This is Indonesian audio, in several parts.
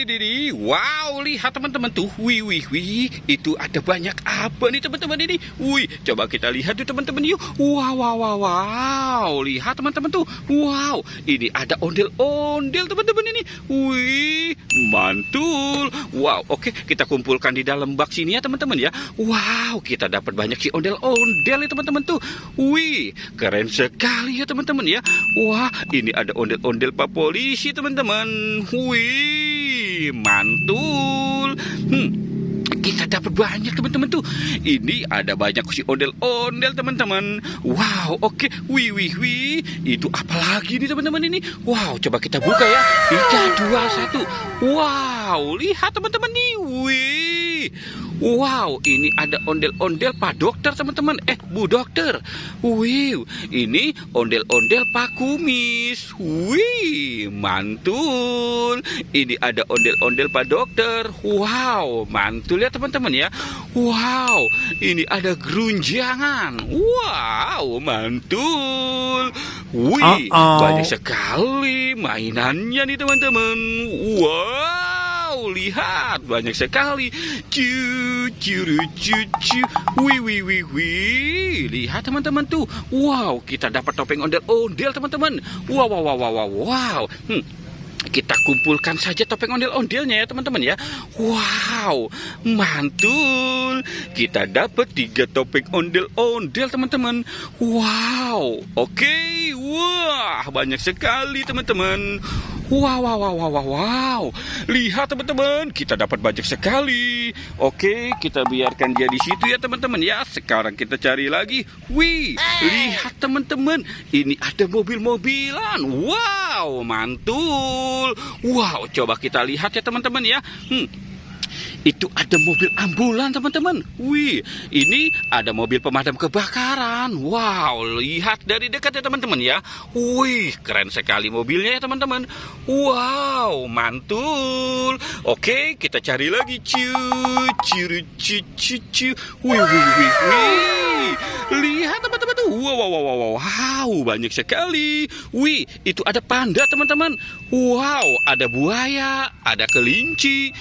Widih, wow, lihat teman-teman tuh. Wih, wih, wih. Itu ada banyak apa nih teman-teman ini? Wih, coba kita lihat tuh teman-teman yuk. Wow, wow, wow, wow. Lihat teman-teman tuh. Wow, ini ada ondel-ondel teman-teman ini. Wih, mantul. Wow, oke, kita kumpulkan di dalam bak sini ya teman-teman ya. Wow, kita dapat banyak si ondel-ondel ya teman-teman tuh. Wih, keren sekali ya teman-teman ya. Wah, ini ada ondel-ondel Pak Polisi teman-teman. Wih, mantul. Kita dapat banyak teman-teman tuh. Ini ada banyak si ondel-ondel teman-teman. Wow, oke. Wih, wih, wih. Itu apa lagi nih teman-teman ini? Wow, coba kita buka ya. 3, 2, 1. Wow, lihat teman-teman nih. Wih. Wow, ini ada ondel-ondel Pak Dokter teman-teman. Bu Dokter. Wih, ini ondel-ondel Pak Kumis. Wih, mantul. Ini ada ondel-ondel Pak Dokter. Wow, mantul ya teman-teman ya. Wow, ini ada gerunjangan. Wow, mantul. Wih, banyak sekali mainannya nih teman-teman. Wow, lihat banyak sekali. Wih, wih, wih, wih. Lihat teman-teman tuh. Wow, kita dapat topeng ondel-ondel teman-teman. Wow, wow, wow, wow, wow. Kita kumpulkan saja topeng ondel-ondelnya ya teman-teman ya. Wow, mantul. Kita dapat 3 topeng ondel-ondel teman-teman. Wow, oke. Wah, banyak sekali teman-teman. Wow, wow, wow, wow, wow, wow. Lihat teman-teman, kita dapat banyak sekali. Oke, kita biarkan dia di situ ya teman-teman ya. Sekarang kita cari lagi. Wih, lihat teman-teman, ini ada mobil-mobilan. Wow, mantul. Wow, coba kita lihat ya teman-teman ya. Itu ada mobil ambulan teman-teman. Wih, ini ada mobil pemadam kebakaran. Wow, lihat dari dekat ya teman-teman ya. Wih, keren sekali mobilnya ya teman-teman. Wow, mantul. Oke, kita cari lagi. Wih, wih, wih, wih. Lihat teman-teman tuh. Wow, wow, wow, wow, wow, banyak sekali. Wih, itu ada panda teman-teman. Wow, ada buaya, ada kelinci.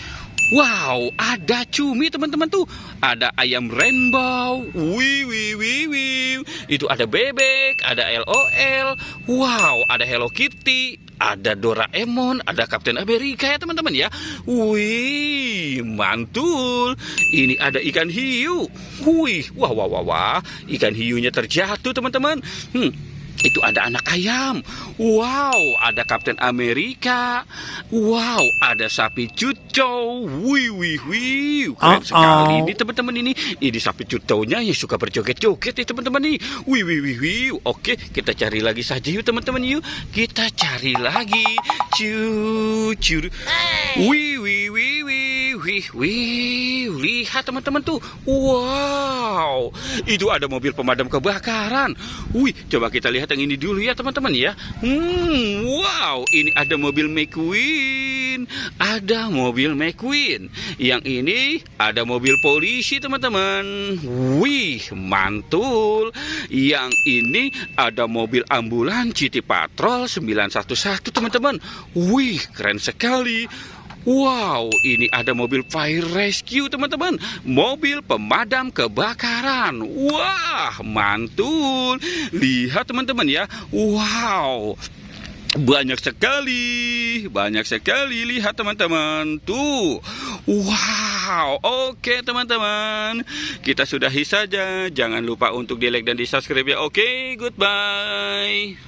Wow, ada cumi teman-teman tuh. Ada ayam rainbow. Wih, wih, wih, wih. Itu ada bebek, ada LOL. Wow, ada Hello Kitty, ada Doraemon, ada Kapten Amerika ya teman-teman ya. Wih, mantul. Ini ada ikan hiu. Wih, wah, wah, wah, wah. Ikan hiunya terjatuh teman-teman. Itu ada anak ayam. Wow, ada Kapten Amerika. Wow, ada sapi cucau. Wih, wih, wih. Keren sekali ini teman-teman ini. Ini sapi cucaunya yang suka berjoget-joget ya teman-teman nih. Wih, wih, wih, wih. Oke, kita cari lagi saja yuk teman-teman yuk. Kita cari lagi. Wih, wih, wih, wih. Wih, wih. Lihat teman-teman tuh. Wow, itu ada mobil pemadam kebakaran. Wih, coba kita lihat yang ini dulu ya teman-teman ya. Wow, ini ada mobil McQueen. Ada mobil McQueen. Yang ini ada mobil polisi teman-teman. Wih, mantul. Yang ini ada mobil ambulan City Patrol 911 teman-teman. Wih, keren sekali. Wow, ini ada mobil fire rescue teman-teman. Mobil pemadam kebakaran. Wah, mantul. Lihat teman-teman ya. Wow, banyak sekali. Banyak sekali. Lihat teman-teman. Tuh. Wow, oke teman-teman. Kita sudahi saja. Jangan lupa untuk di like dan di subscribe ya. Oke, goodbye.